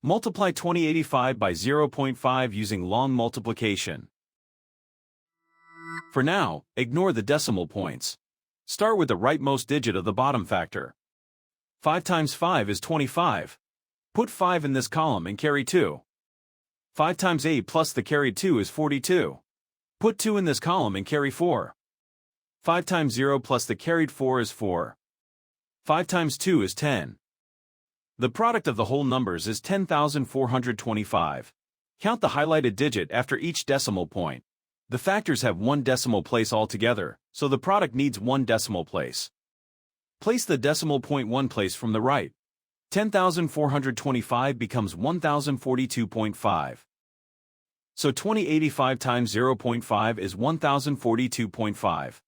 Multiply 2085 by 0.5 using long multiplication. For now, ignore the decimal points. Start with the rightmost digit of the bottom factor. 5 times 5 is 25. Put 5 in this column and carry 2. 5 times 8 plus the carried 2 is 42. Put 2 in this column and carry 4. 5 times 0 plus the carried 4 is 4. 5 times 2 is 10. The product of the whole numbers is 10,425. Count the highlighted digit after each decimal point. The factors have one decimal place altogether, so the product needs one decimal place. Place the decimal point one place from the right. 10,425 becomes 1,042.5. So 2085 times 0.5 is 1,042.5.